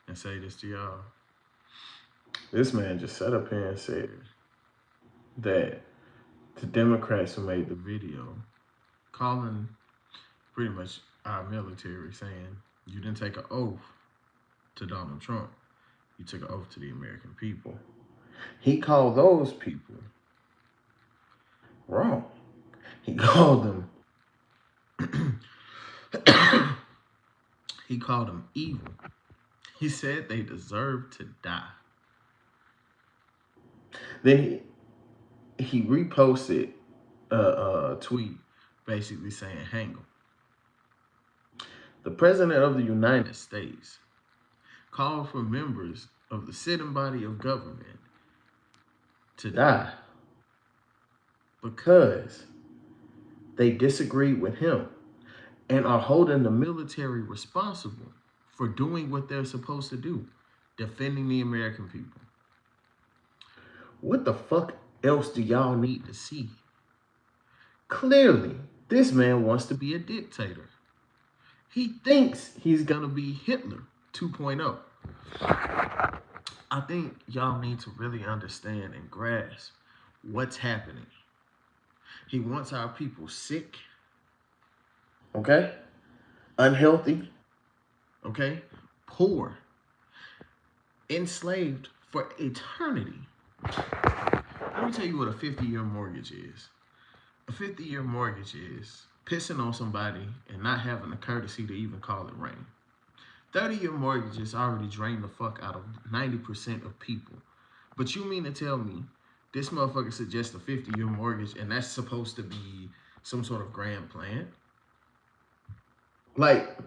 and say this to y'all. This man just sat up here and said that the Democrats who made the video calling pretty much our military saying you didn't take an oath to Donald Trump. You took an oath to the American people. He called those people wrong. He called them he called them evil. He said they deserve to die. Then he reposted a tweet basically saying, hang them. The President of the United States called for members of the sitting body of government to die because they disagreed with him and are holding the military responsible for doing what they're supposed to do, defending the American people. What the fuck else do y'all need to see? Clearly, this man wants to be a dictator. He thinks he's gonna be Hitler 2.0. I think y'all need to really understand and grasp what's happening. He wants our people sick, okay? Unhealthy, okay? Poor, enslaved for eternity. Let me tell you what a 50-year mortgage is. A 50-year mortgage is pissing on somebody and not having the courtesy to even call it rain. 30-year mortgages already drain the fuck out of 90% of people. But you mean to tell me this motherfucker suggests a 50-year mortgage and that's supposed to be some sort of grand plan? Like,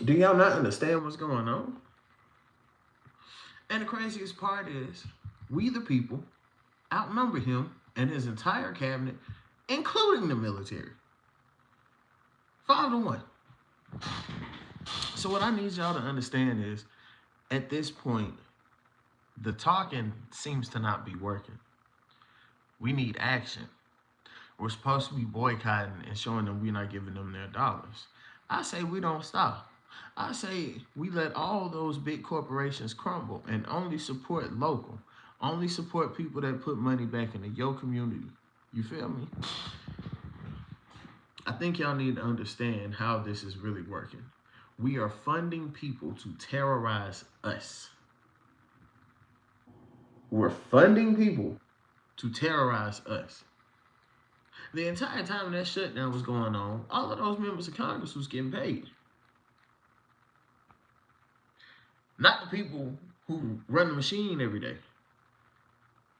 do y'all not understand what's going on? And the craziest part is, we the people outnumber him and his entire cabinet, including the military. 5-1. So what I need y'all to understand is, at this point, the talking seems to not be working. We need action. We're supposed to be boycotting and showing them we're not giving them their dollars. I say we don't stop. I say we let all those big corporations crumble and only support local. Only support people that put money back into your community. You feel me? I think y'all need to understand how this is really working. We are funding people to terrorize us. We're funding people to terrorize us. The entire time that shutdown was going on, all of those members of Congress was getting paid. Not the people who run the machine every day,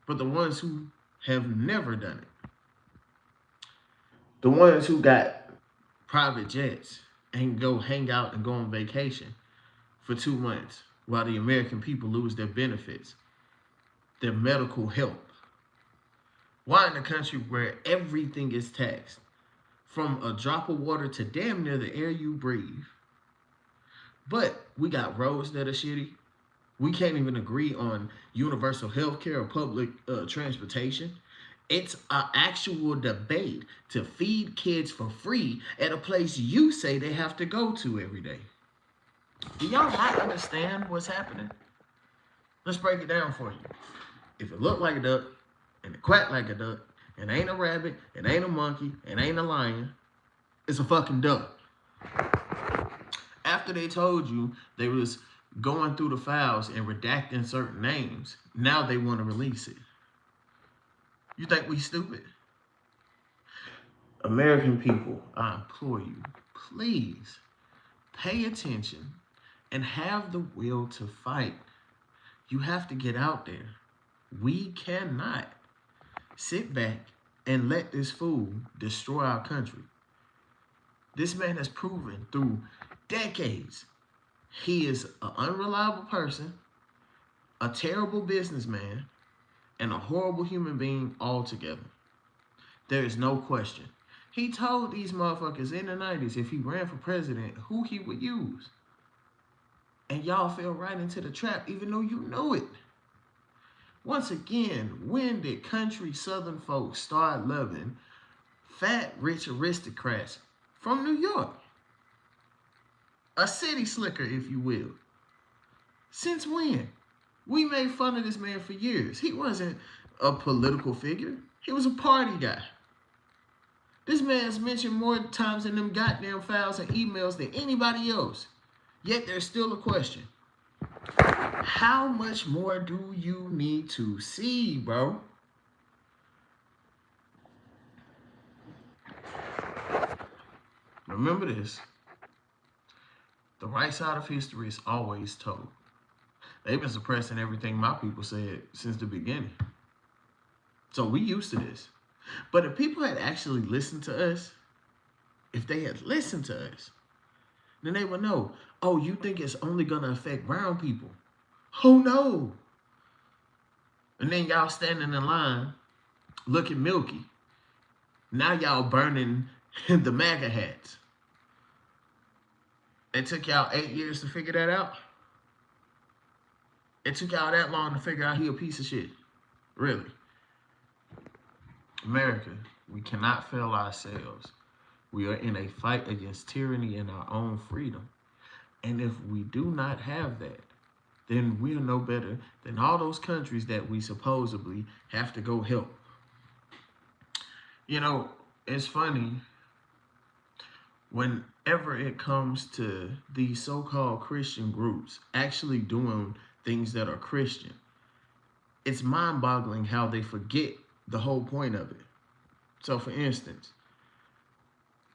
but the ones who have never done it. The ones who got private jets and go hang out and go on vacation for 2 months while the American people lose their benefits, their medical help. Why in a country where everything is taxed, from a drop of water to damn near the air you breathe? But we got roads that are shitty. We can't even agree on universal health care or public transportation. It's an actual debate to feed kids for free at a place you say they have to go to every day. Do y'all not understand what's happening? Let's break it down for you. If it look like a duck, and it quack like a duck, and ain't a rabbit, it ain't a monkey, it ain't a lion, it's a fucking duck. After they told you they was going through the files and redacting certain names, now they want to release it. You think we stupid? American people, I implore you, please pay attention and have the will to fight. You have to get out there. We cannot sit back and let this fool destroy our country. This man has proven through decades he is an unreliable person, a terrible businessman, and a horrible human being altogether. There is no question. He told these motherfuckers in the 90s if he ran for president, who he would use. And y'all fell right into the trap, even though you knew it. Once again, when did country southern folks start loving fat, rich aristocrats from New York? A city slicker, if you will. Since when? We made fun of this man for years. He wasn't a political figure. He was a party guy. This man's mentioned more times in them goddamn files and emails than anybody else. Yet there's still a question. How much more do you need to see, bro? Remember this. The right side of history is always told. They've been suppressing everything my people said since the beginning. So we used to this. But if people had actually listened to us, if they had listened to us, then they would know, oh, you think it's only going to affect brown people? Oh, no. And then y'all standing in line looking milky. Now y'all burning the MAGA hats. It took y'all 8 years to figure that out. It took y'all that long to figure out he a piece of shit. Really. America, we cannot fail ourselves. We are in a fight against tyranny and our own freedom. And if we do not have that, then we are no better than all those countries that we supposedly have to go help. You know, it's funny, whenever it comes to these so-called Christian groups actually doing things that are Christian, it's mind-boggling how they forget the whole point of it. So, for instance,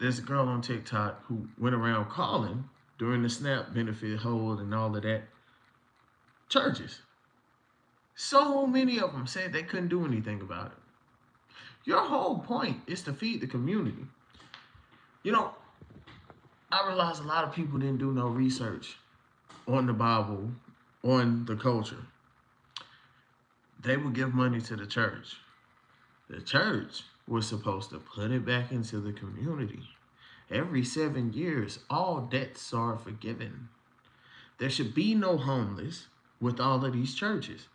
there's a girl on TikTok who went around calling during the SNAP benefit hold and all of that churches. So many of them said they couldn't do anything about it. Your whole point is to feed the community. You know, I realize a lot of people didn't do no research on the Bible, on the culture. They would give money to the church. The church was supposed to put it back into the community. Every 7 years, all debts are forgiven. There should be no homeless with all of these churches.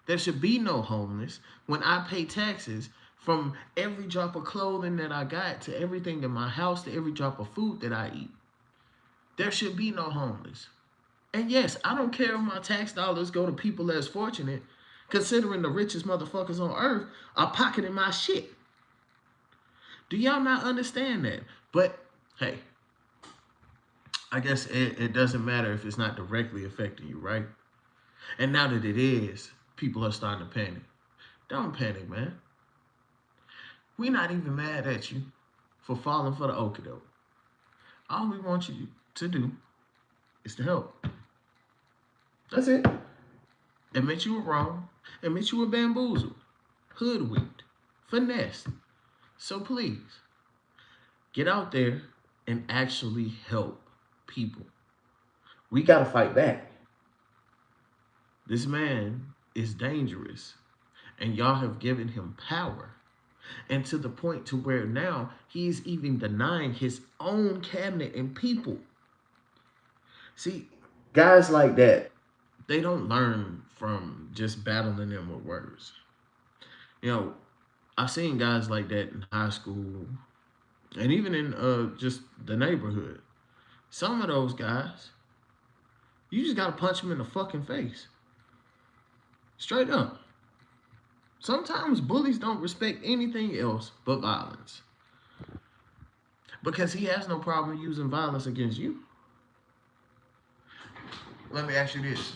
There should be no homeless when I pay taxes from every drop of clothing that I got to everything in my house to every drop of food that I eat. There should be no homeless. And yes, I don't care if my tax dollars go to people less fortunate, considering the richest motherfuckers on earth are pocketing my shit. Do y'all not understand that? But hey, I guess it doesn't matter if it's not directly affecting you, right? And now that it is, people are starting to panic. Don't panic, man. We're not even mad at you for falling for the okie doke. All we want you to do is to help. That's it. Admit you were wrong. Admit you were bamboozled, hoodwinked, finessed. So please, get out there and actually help people. We gotta fight back. This man is dangerous, and y'all have given him power. And to the point to where now he's even denying his own cabinet and people. See, guys like that, they don't learn from just battling them with words. You know, I've seen guys like that in high school and even in just the neighborhood. Some of those guys, you just gotta punch them in the fucking face. Straight up. Sometimes bullies don't respect anything else but violence. Because he has no problem using violence against you. Let me ask you this.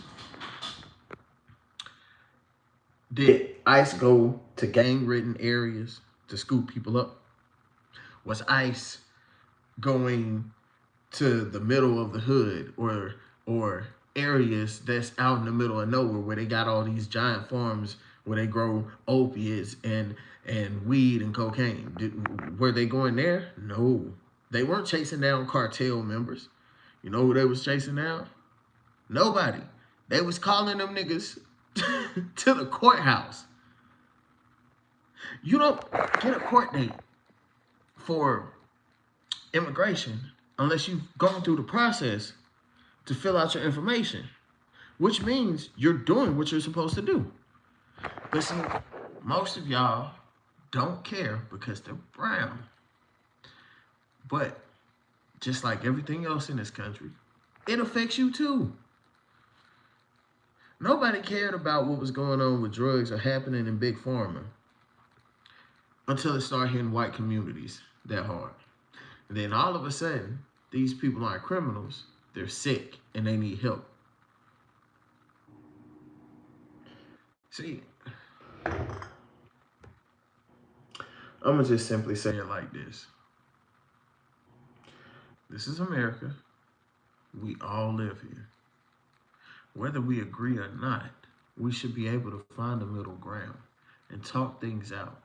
Did ICE go to gang-ridden areas to scoop people up? Was ICE going to the middle of the hood or areas that's out in the middle of nowhere where they got all these giant farms where they grow opiates and weed and cocaine? Were they going there? No. They weren't chasing down cartel members. You know who they was chasing down? Nobody. They was calling them niggas to the courthouse. You don't get a court date for immigration unless you've gone through the process to fill out your information, which means you're doing what you're supposed to do. But see, most of y'all don't care because they're brown. But just like everything else in this country, it affects you too. Nobody cared about what was going on with drugs or happening in Big Pharma until it started hitting white communities that hard. And then all of a sudden, these people aren't criminals. They're sick and they need help. See, I'm going to just simply say it like this. This is America. We all live here. Whether we agree or not, we should be able to find a middle ground and talk things out.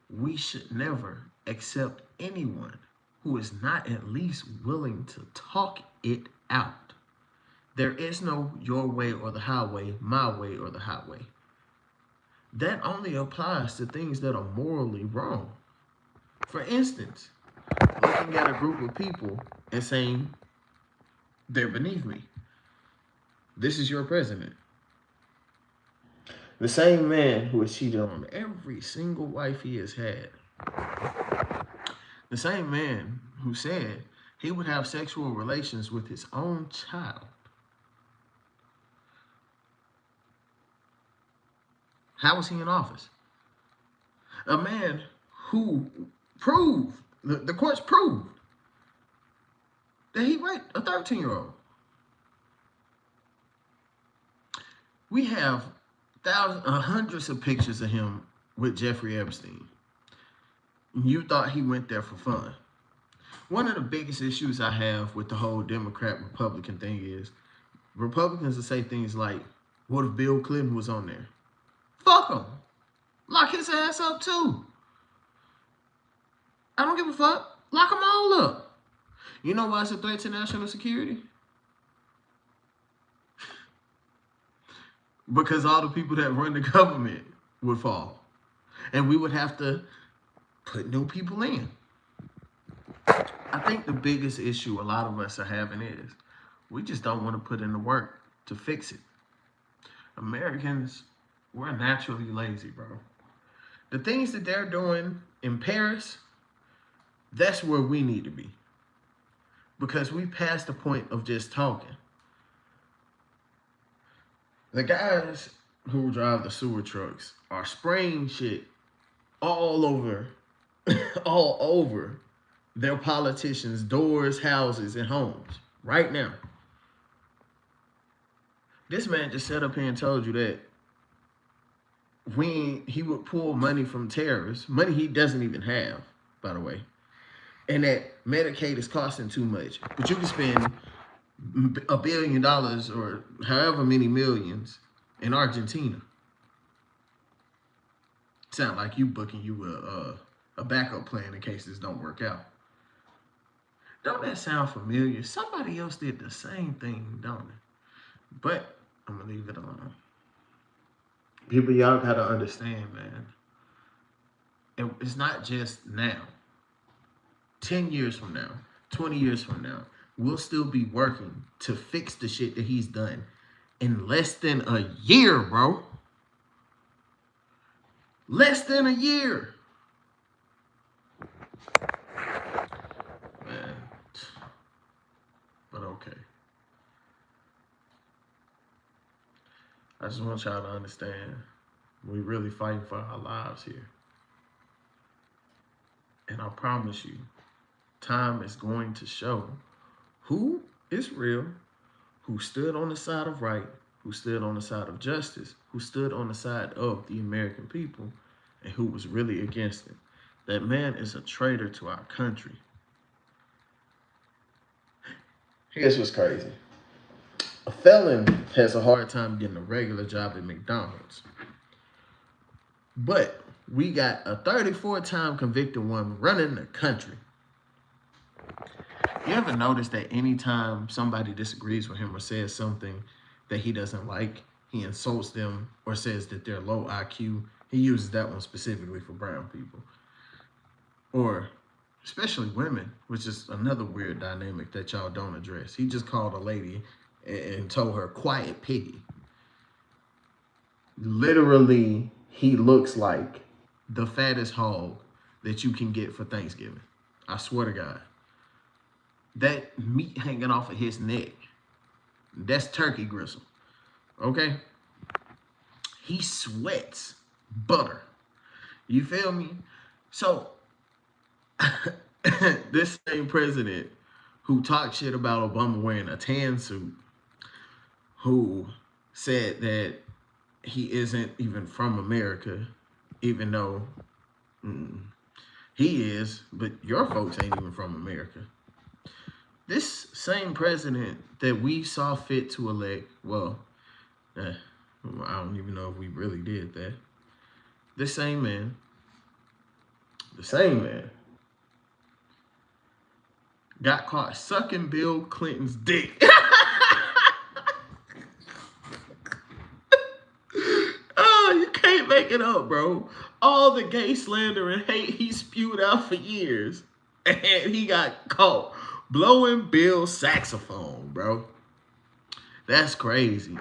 We should never accept anyone who is not at least willing to talk it out. There is no your way or the highway, my way or the highway. That only applies to things that are morally wrong. For instance, looking at a group of people and saying, they're beneath me. This is your president. The same man who has cheated on every single wife he has had. The same man who said he would have sexual relations with his own child. How was he in office? A man who proved, the courts proved, that he raped a 13-year-old. We have hundreds of pictures of him with Jeffrey Epstein. You thought he went there for fun. One of the biggest issues I have with the whole Democrat-Republican thing is Republicans will say things like, what if Bill Clinton was on there? Fuck him. Lock his ass up too. I don't give a fuck. Lock them all up. You know why it's a threat to national security? Because all the people that run the government would fall. And we would have to put new people in. I think the biggest issue a lot of us are having is we just don't want to put in the work to fix it. Americans, we're naturally lazy, bro. The things that they're doing in Paris, that's where we need to be. Because we passed the point of just talking. The guys who drive the sewer trucks are spraying shit all over their politicians' doors, houses, and homes right now. This man just sat up here and told you that when he would pull money from terrorists, money he doesn't even have, by the way, and that Medicaid is costing too much. But you can spend $1 billion or however many millions in Argentina. Sound like you booking you a backup plan in case this don't work out. Don't that sound familiar? Somebody else did the same thing, don't it? But I'm gonna leave it alone. People, y'all gotta understand, man. It's not just now. 10 years from now, 20 years from now, we'll still be working to fix the shit that he's done in less than a year, bro. Less than a year. Man. But okay. I just want y'all to understand, we really fighting for our lives here. And I promise you, time is going to show who is real, who stood on the side of right, who stood on the side of justice, who stood on the side of the American people, and who was really against it. That man is a traitor to our country. Here's what's crazy. A felon has a hard time getting a regular job at McDonald's. But we got a 34-time convicted woman running the country. You ever notice that anytime somebody disagrees with him or says something that he doesn't like, he insults them or says that they're low IQ? He uses that one specifically for brown people. Or especially women, which is another weird dynamic that y'all don't address. He just called a lady and told her, quiet piggy. Literally, he looks like the fattest hog that you can get for Thanksgiving. I swear to God. That meat hanging off of his neck, that's turkey gristle. okay? He sweats butter. You feel me? So, this same president who talked shit about Obama wearing a tan suit, who said that he isn't even from America, even though he is, but your folks ain't even from America. This same president that we saw fit to elect, well, I don't even know if we really did that. This same man, got caught sucking Bill Clinton's dick. Oh, you can't make it up, bro. All the gay slander and hate he spewed out for years, and he got caught blowing Bill's saxophone, bro. That's crazy.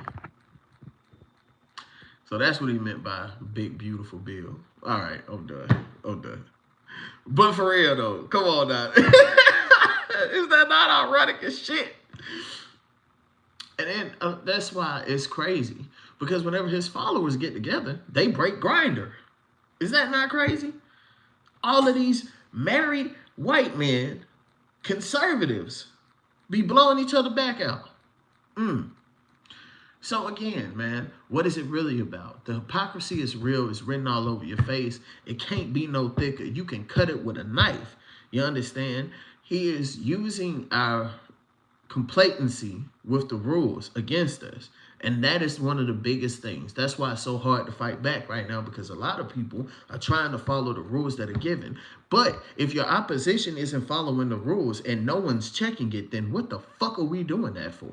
So that's what he meant by big, beautiful Bill. All right, I'm done. But for real, though, come on now. Is that not ironic as shit? And then that's why it's crazy. Because whenever his followers get together, they break Grindr. Is that not crazy? All of these married white men, conservatives, be blowing each other back out. So again, man, what is it really about? The hypocrisy is real. It's written all over your face. It can't be no thicker. You can cut it with a knife. You understand? He is using our complacency with the rules against us. And that is one of the biggest things. That's why it's so hard to fight back right now, because a lot of people are trying to follow the rules that are given. But if your opposition isn't following the rules and no one's checking it, then what the fuck are we doing that for?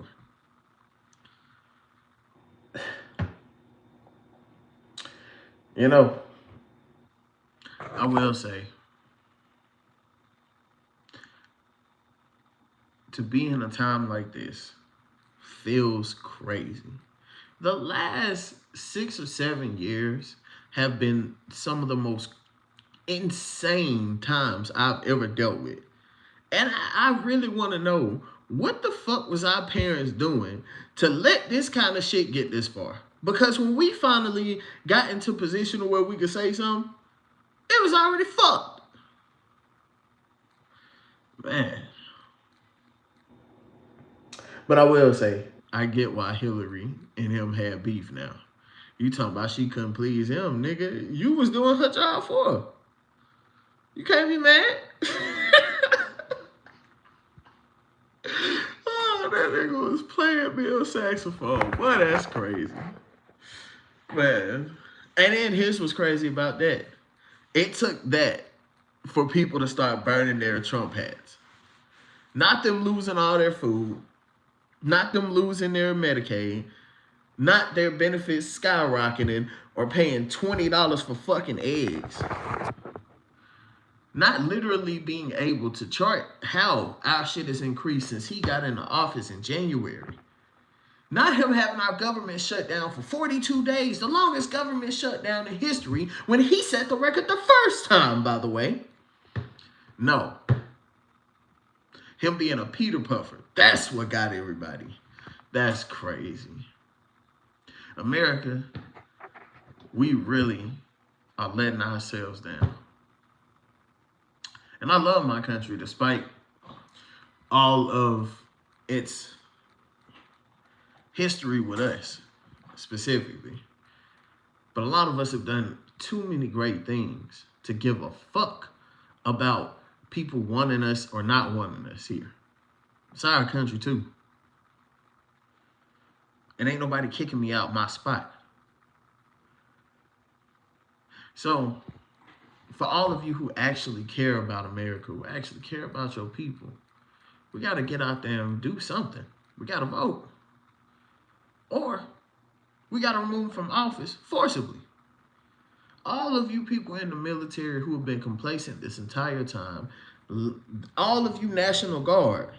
You know, I will say, to be in a time like this feels crazy. The last 6 or 7 years have been some of the most insane times I've ever dealt with. And I really want to know, what the fuck was our parents doing to let this kind of shit get this far? Because when we finally got into a position where we could say something, it was already fucked. Man. But I will say, I get why Hillary and him had beef now. You talking about she couldn't please him, nigga. You was doing her job for her. You can't be mad. Oh, that nigga was playing Bill's saxophone. Boy, that's crazy. Man. And then here's what's crazy about that. It took that for people to start burning their Trump hats. Not them losing all their food. Not them losing their Medicaid. Not their benefits skyrocketing or paying $20 for fucking eggs. Not literally being able to chart how our shit has increased since he got into office in January. Not him having our government shut down for 42 days, the longest government shutdown in history, when he set the record the first time, by the way. No. Him being a Peter Puffer. That's what got everybody. That's crazy. America, we really are letting ourselves down. And I love my country despite all of its history with us, specifically. But a lot of us have done too many great things to give a fuck about people wanting us or not wanting us here. It's our country too. And ain't nobody kicking me out my spot. So, for all of you who actually care about America, who actually care about your people, we got to get out there and do something. We got to vote. Or we got to remove from office forcibly. All of you people in the military who have been complacent this entire time, all of you National Guard,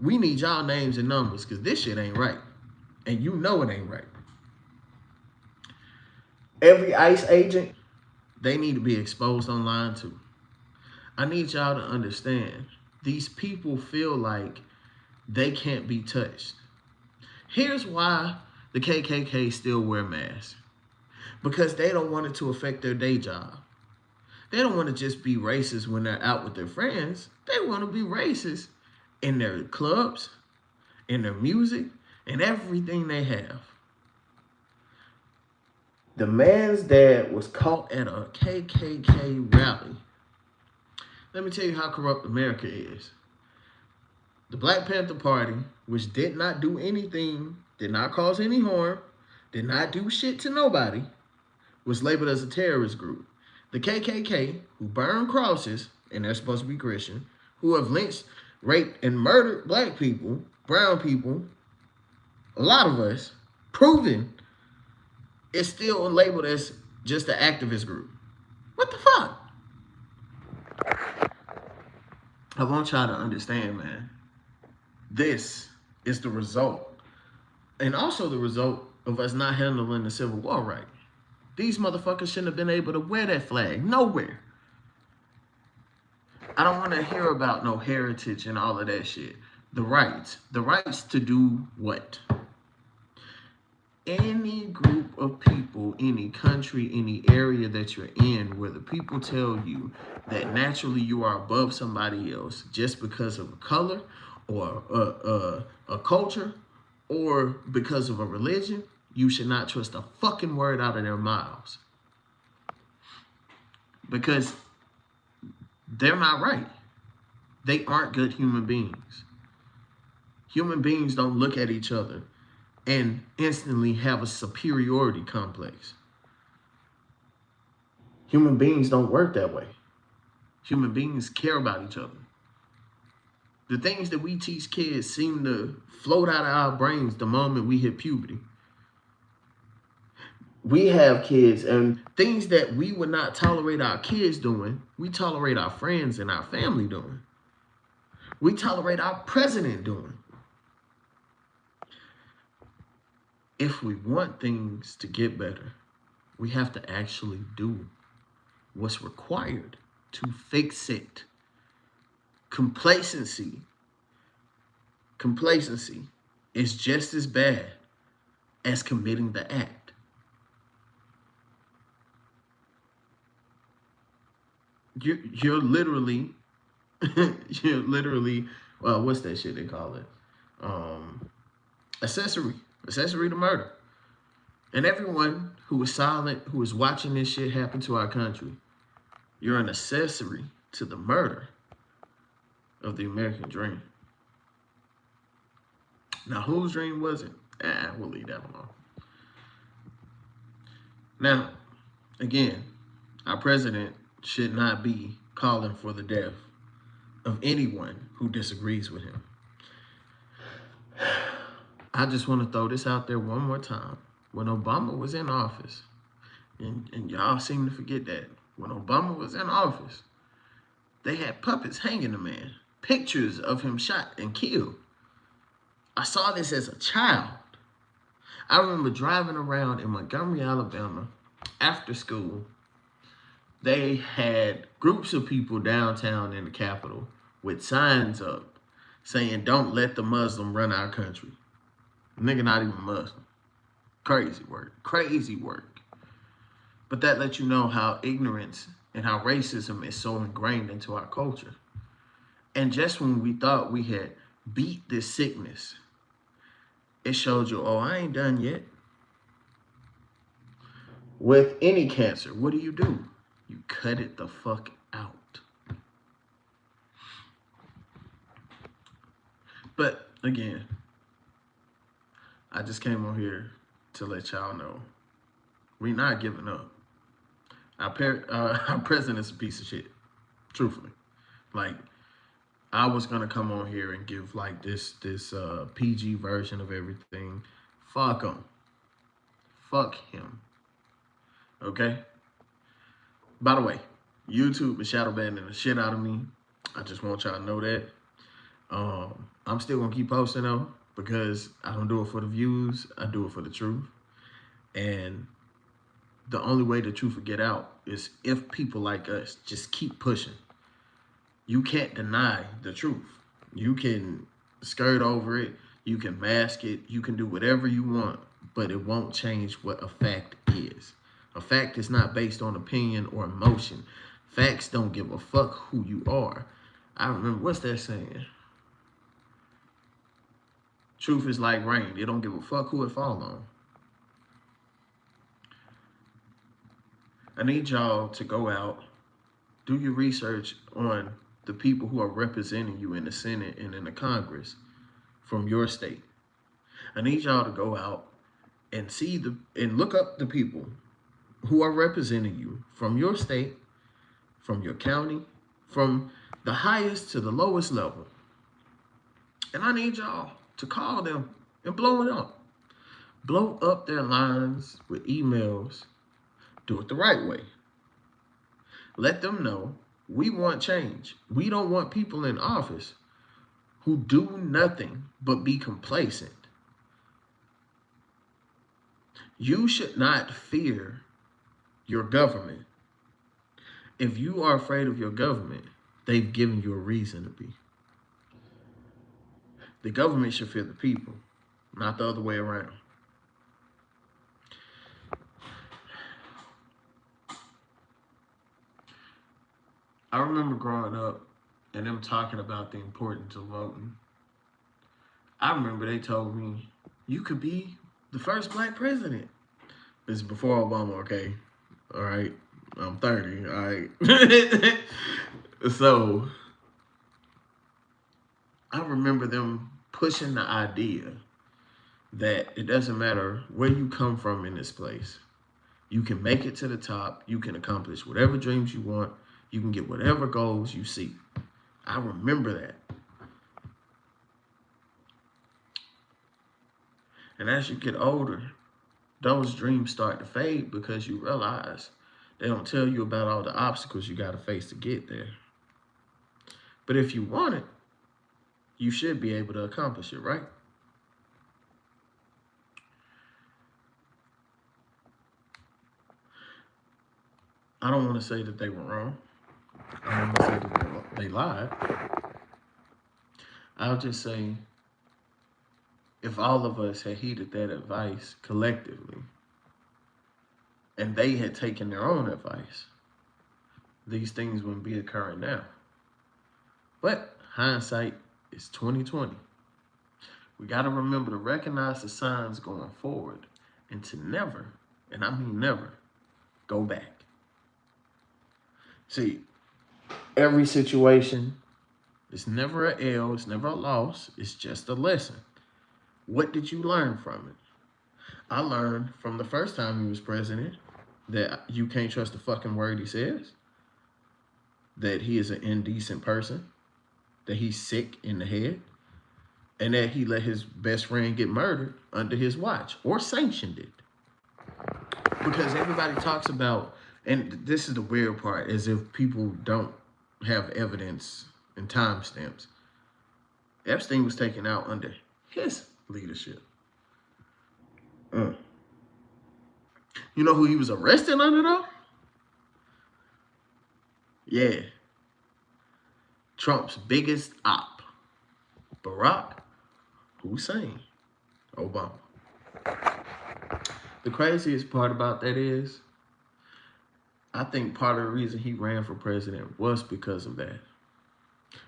we need y'all names and numbers, because this shit ain't right. And you know it ain't right. Every ICE agent, they need to be exposed online too. I need y'all to understand, these people feel like they can't be touched. Here's why the KKK still wear masks because they don't want it to affect their day job. They don't want to just be racist when they're out with their friends. They want to be racist in their clubs, in their music, and everything they have. The man's dad was caught at a KKK rally. Let me tell you how corrupt America is. The Black Panther Party, which did not do anything, did not cause any harm, did not do shit to nobody, was labeled as a terrorist group. The KKK, who burn crosses, and they're supposed to be Christian, who have lynched, raped, and murdered black people, brown people, a lot of us, proven, is still labeled as just an activist group. What the fuck? I want y'all to understand, man. This is the result, and also the result of us not handling the Civil War right. These motherfuckers shouldn't have been able to wear that flag nowhere. I don't want to hear about no heritage and all of that shit. The rights to do what? Any group of people, any country, any area that you're in where the people tell you that naturally you are above somebody else just because of a color or a culture or because of a religion, you should not trust a fucking word out of their mouths. Because they're not right. They aren't good human beings. Human beings don't look at each other and instantly have a superiority complex. Human beings don't work that way. Human beings care about each other. The things that we teach kids seem to float out of our brains the moment we hit puberty. We have kids, and things that we would not tolerate our kids doing, we tolerate our friends and our family doing. We tolerate our president doing. If we want things to get better, we have to actually do what's required to fix it. Complacency is just as bad as committing the act. You're literally, well, what's that shit they call it? Accessory to murder. And everyone who is silent, who is watching this shit happen to our country, you're an accessory to the murder of the American dream. Now, whose dream was it? We'll leave that alone. Now, again, our president should not be calling for the death of anyone who disagrees with him. I just want to throw this out there one more time. When Obama was in office, and y'all seem to forget that, when Obama was in office, they had puppets hanging the man, pictures of him shot and killed. I saw this as a child. I remember driving around in Montgomery, Alabama, after school. They had groups of people downtown in the Capitol with signs up saying, "Don't let the Muslim run our country." Nigga not even Muslim. Crazy work. But that lets you know how ignorance and how racism is so ingrained into our culture. And just when we thought we had beat this sickness, it showed you, oh, I ain't done yet. With any cancer, what do? You cut it the fuck out. But again, I just came on here to let y'all know we're not giving up. Our president's a piece of shit, truthfully. Like, I was gonna come on here and give like this PG version of everything. Fuck him. Fuck him. Okay? By the way, YouTube is shadow banning the shit out of me. I just want y'all to know that. I'm still gonna keep posting though, because I don't do it for the views. I do it for the truth. And the only way the truth will get out is if people like us just keep pushing. You can't deny the truth. You can skirt over it. You can mask it. You can do whatever you want. but it won't change what a fact is. A fact is not based on opinion or emotion. Facts don't give a fuck who you are. I remember, what's that saying? Truth is like rain. It don't give a fuck who it fall on. I need y'all to go out, do your research on the people who are representing you in the Senate and in the Congress from your state. I need y'all to go out and look up the people who are representing you from your state, from your county, from the highest to the lowest level. And I need y'all to call them and blow it up. Blow up their lines with emails. Do it the right way. Let them know we want change. We don't want people in office who do nothing but be complacent. You should not fear your government. If you are afraid of your government, they've given you a reason to be. The government should fear the people, not the other way around. I remember growing up and them talking about the importance of voting. I remember they told me, you could be the first black president. This is before Obama, okay? All right. I'm 30, all right? So, I remember them pushing the idea that it doesn't matter where you come from in this place. You can make it to the top. You can accomplish whatever dreams you want. You can get whatever goals you seek. I remember that. And as you get older, those dreams start to fade because you realize they don't tell you about all the obstacles you got to face to get there. But if you want it, you should be able to accomplish it, right? I don't want to say that they were wrong. I don't want to say that they lied. I'll just say, if all of us had heeded that advice collectively, and they had taken their own advice, these things wouldn't be occurring now. But hindsight is 2020. We got to remember to recognize the signs going forward and to never, and I mean never, go back. See, every situation is never an L, it's never a loss, it's just a lesson. What did you learn from it? I learned from the first time he was president that you can't trust the fucking word he says, that he is an indecent person, that he's sick in the head, and that he let his best friend get murdered under his watch or sanctioned it. Because everybody talks about, and this is the weird part, as if people don't have evidence and timestamps. Epstein was taken out under his leadership. You know who he was arrested under though? Yeah. Trump's biggest op, Barack Hussein Obama. The craziest part about that is, I think part of the reason he ran for president was because of that.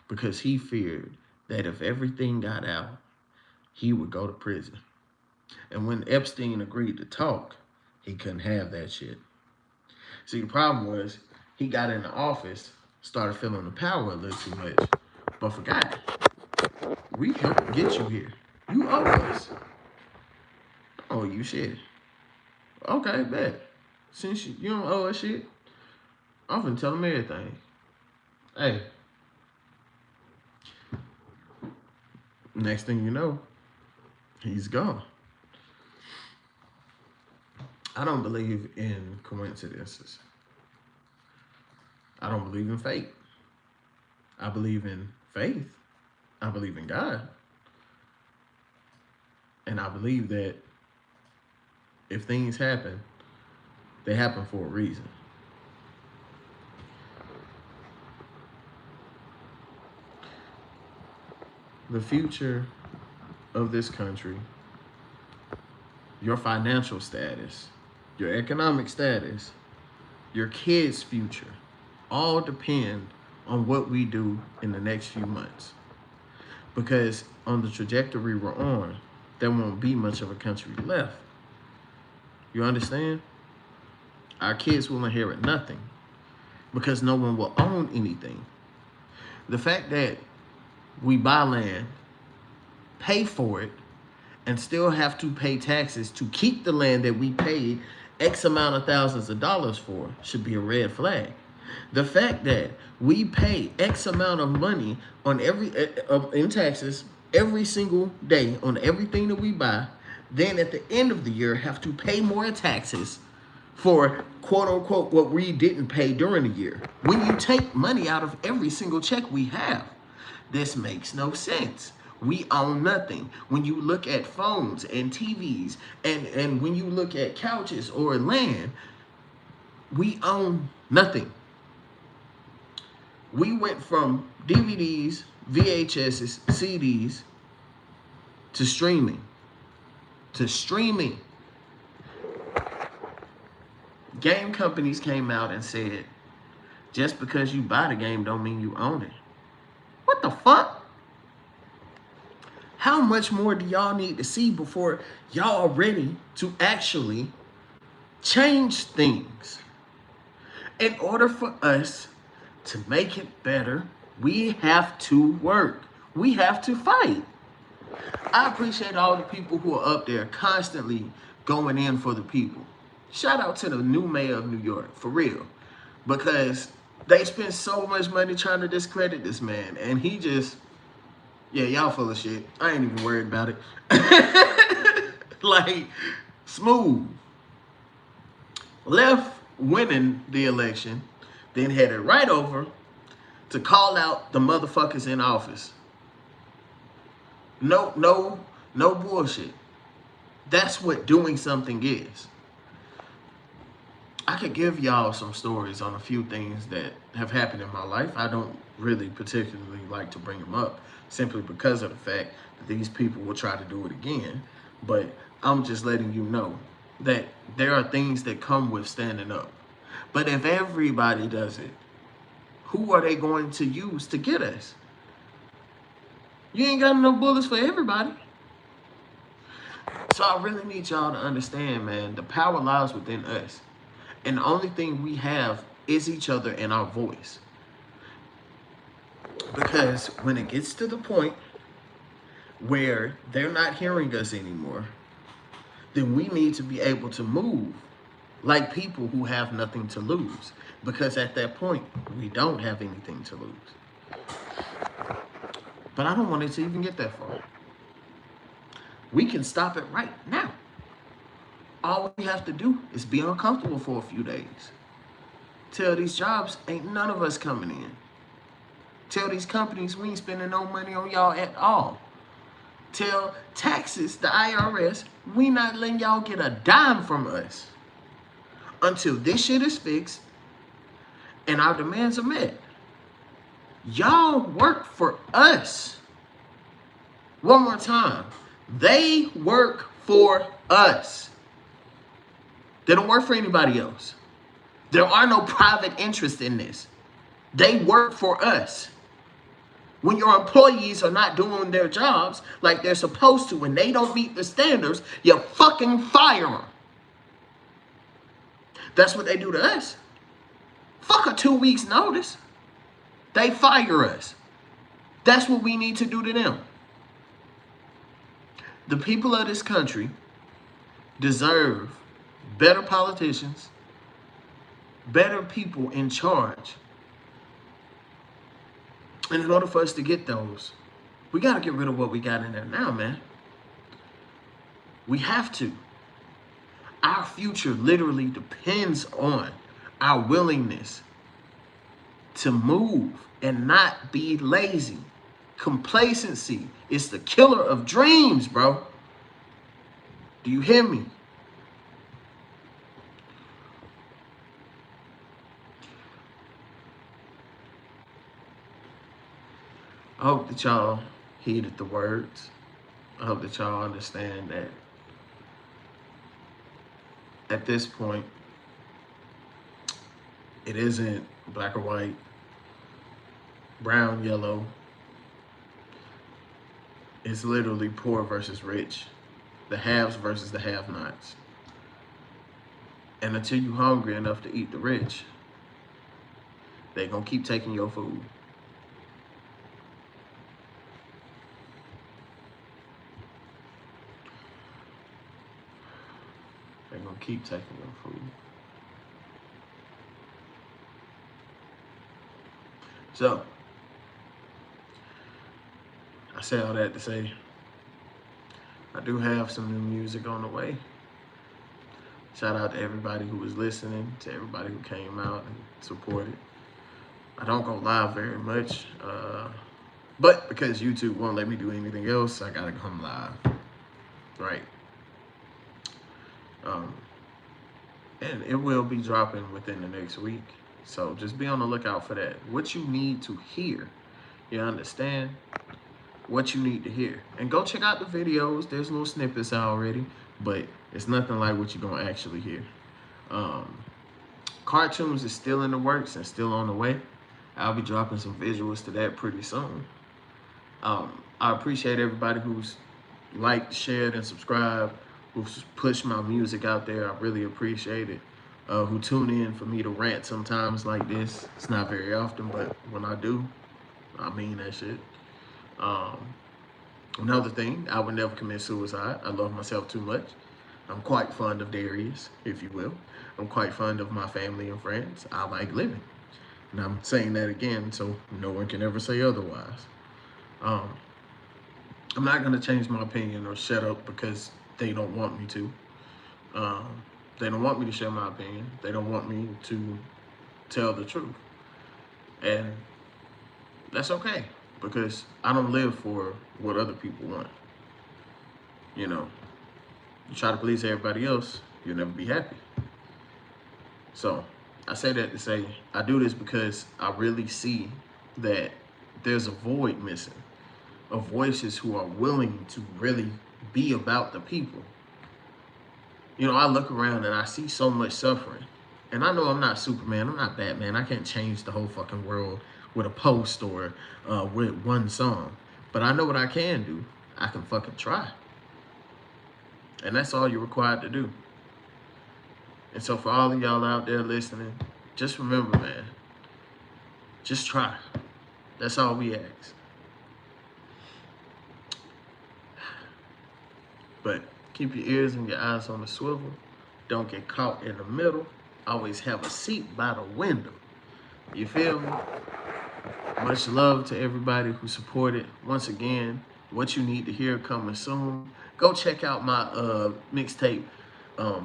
Because he feared that if everything got out, he would go to prison. And when Epstein agreed to talk, he couldn't have that shit. See, the problem was, he got into office, started feeling the power a little too much, but forgot, we helped get you here. You owe us. Oh, you shit. Okay, bet. Since you don't owe us shit, I'm finna tell him everything. Hey. Next thing you know, he's gone. I don't believe in coincidences. I don't believe in fate. I believe in faith. I believe in God. And I believe that if things happen, they happen for a reason. The future of this country your financial status, your economic status, your kids' future, all depend on what we do in the next few months. Because on the trajectory we're on, there won't be much of a country left. You understand? Our kids will inherit nothing because no one will own anything. The fact that we buy land, pay for it, and still have to pay taxes to keep the land that we paid X amount of thousands of dollars for should be a red flag. The fact that we pay X amount of money on in taxes every single day on everything that we buy, then at the end of the year have to pay more taxes for quote unquote what we didn't pay during the year. When you take money out of every single check we have, this makes no sense. We own nothing. When you look at phones and TVs and when you look at couches or land, we own nothing. We went from DVDs, VHSs, CDs to streaming. Game companies came out and said, just because you buy the game don't mean you own it. What the fuck? How much more do y'all need to see before y'all are ready to actually change things? In order for us to make it better, we have to work. We have to fight. I appreciate all the people who are up there constantly going in for the people. Shout out to the new mayor of New York, for real. Because they spend so much money trying to discredit this man. And he just, yeah, y'all full of shit. I ain't even worried about it. Like, smooth. Left winning the election, then headed right over to call out the motherfuckers in office. No bullshit. That's what doing something is. I could give y'all some stories on a few things that have happened in my life. I don't really particularly like to bring them up simply because of the fact that these people will try to do it again. But I'm just letting you know that there are things that come with standing up. But if everybody does it, who are they going to use to get us? You ain't got enough bullets for everybody. So I really need y'all to understand, man, the power lies within us. And the only thing we have is each other and our voice. Because when it gets to the point where they're not hearing us anymore, then we need to be able to move like people who have nothing to lose. Because at that point, we don't have anything to lose. But I don't want it to even get that far. We can stop it right now. All we have to do is be uncomfortable for a few days. Tell these jobs ain't none of us coming in. Tell these companies we ain't spending no money on y'all at all. Tell taxes, the IRS, we not letting y'all get a dime from us until this shit is fixed and our demands are met. Y'all work for us. One more time. They work for us. They don't work for anybody else. There are no private interests in this. They work for us. When your employees are not doing their jobs like they're supposed to and they don't meet the standards, you fucking fire them. That's what they do to us. Fuck a 2 weeks notice. They fire us. That's what we need to do to them. The people of this country deserve better politicians, better people in charge. And in order for us to get those, we got to get rid of what we got in there now, man. We have to. Our future literally depends on our willingness to move and not be lazy. Complacency is the killer of dreams, bro. Do you hear me? I hope that y'all heeded the words. I hope that y'all understand that at this point, it isn't black or white, brown, yellow. It's literally poor versus rich, the haves versus the have-nots. And until you're hungry enough to eat the rich, they're going to keep taking your food. They're going to keep taking your food. So, I say all that to say, I do have some new music on the way. Shout out to everybody who was listening, to everybody who came out and supported. I don't go live very much, but because YouTube won't let me do anything else, I gotta come live, right? And it will be dropping within the next week. So just be on the lookout for that. What you need to hear, you understand? What you need to hear. And go check out the videos. There's little snippets already, but it's nothing like what you're gonna actually hear. Cartoons is still in the works and still on the way. I'll be dropping some visuals to that pretty soon. I appreciate everybody who's liked, shared, and subscribed, who's pushed my music out there. I really appreciate it. Who tune in for me to rant sometimes like this. It's not very often, but when I do, I mean that shit. Another thing, I would never commit suicide. I love myself too much. I'm quite fond of Darius, if you will. I'm quite fond of my family and friends. I like living. And I'm saying that again so no one can ever say otherwise. I'm not going to change my opinion or shut up because they don't want me to. They don't want me to share my opinion. They don't want me to tell the truth. And that's okay, because I don't live for what other people want. You know, you try to please everybody else, you'll never be happy. So I say that to say, I do this because I really see that there's a void missing of voices who are willing to really be about the people. You know, I look around and I see so much suffering. And I know I'm not Superman, I'm not Batman. I can't change the whole fucking world with a post or with one song. But I know what I can do. I can fucking try. And that's all you're required to do. And so for all of y'all out there listening, just remember, man, just try. That's all we ask. But keep your ears and your eyes on the swivel. Don't get caught in the middle. Always have a seat by the window. You feel me? Much love to everybody who supported. Once again, what you need to hear coming soon. Go check out my mixtape,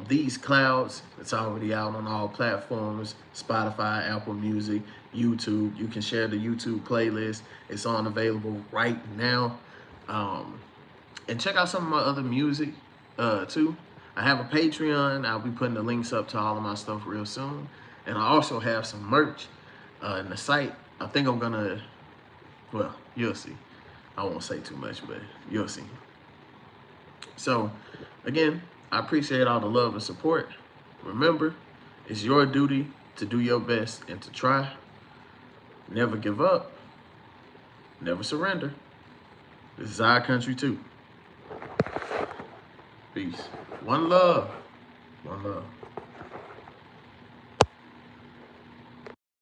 These Clouds. It's already out on all platforms, Spotify, Apple Music, YouTube. You can share the YouTube playlist. It's on available right now. And check out some of my other music too. I have a Patreon. I'll be putting the links up to all of my stuff real soon. And I also have some merch in the site. I think I'm gonna, well, you'll see. I won't say too much, but you'll see. So, again, I appreciate all the love and support. Remember, it's your duty to do your best and to try. Never give up. Never surrender. This is our country too. Peace. One love. One love.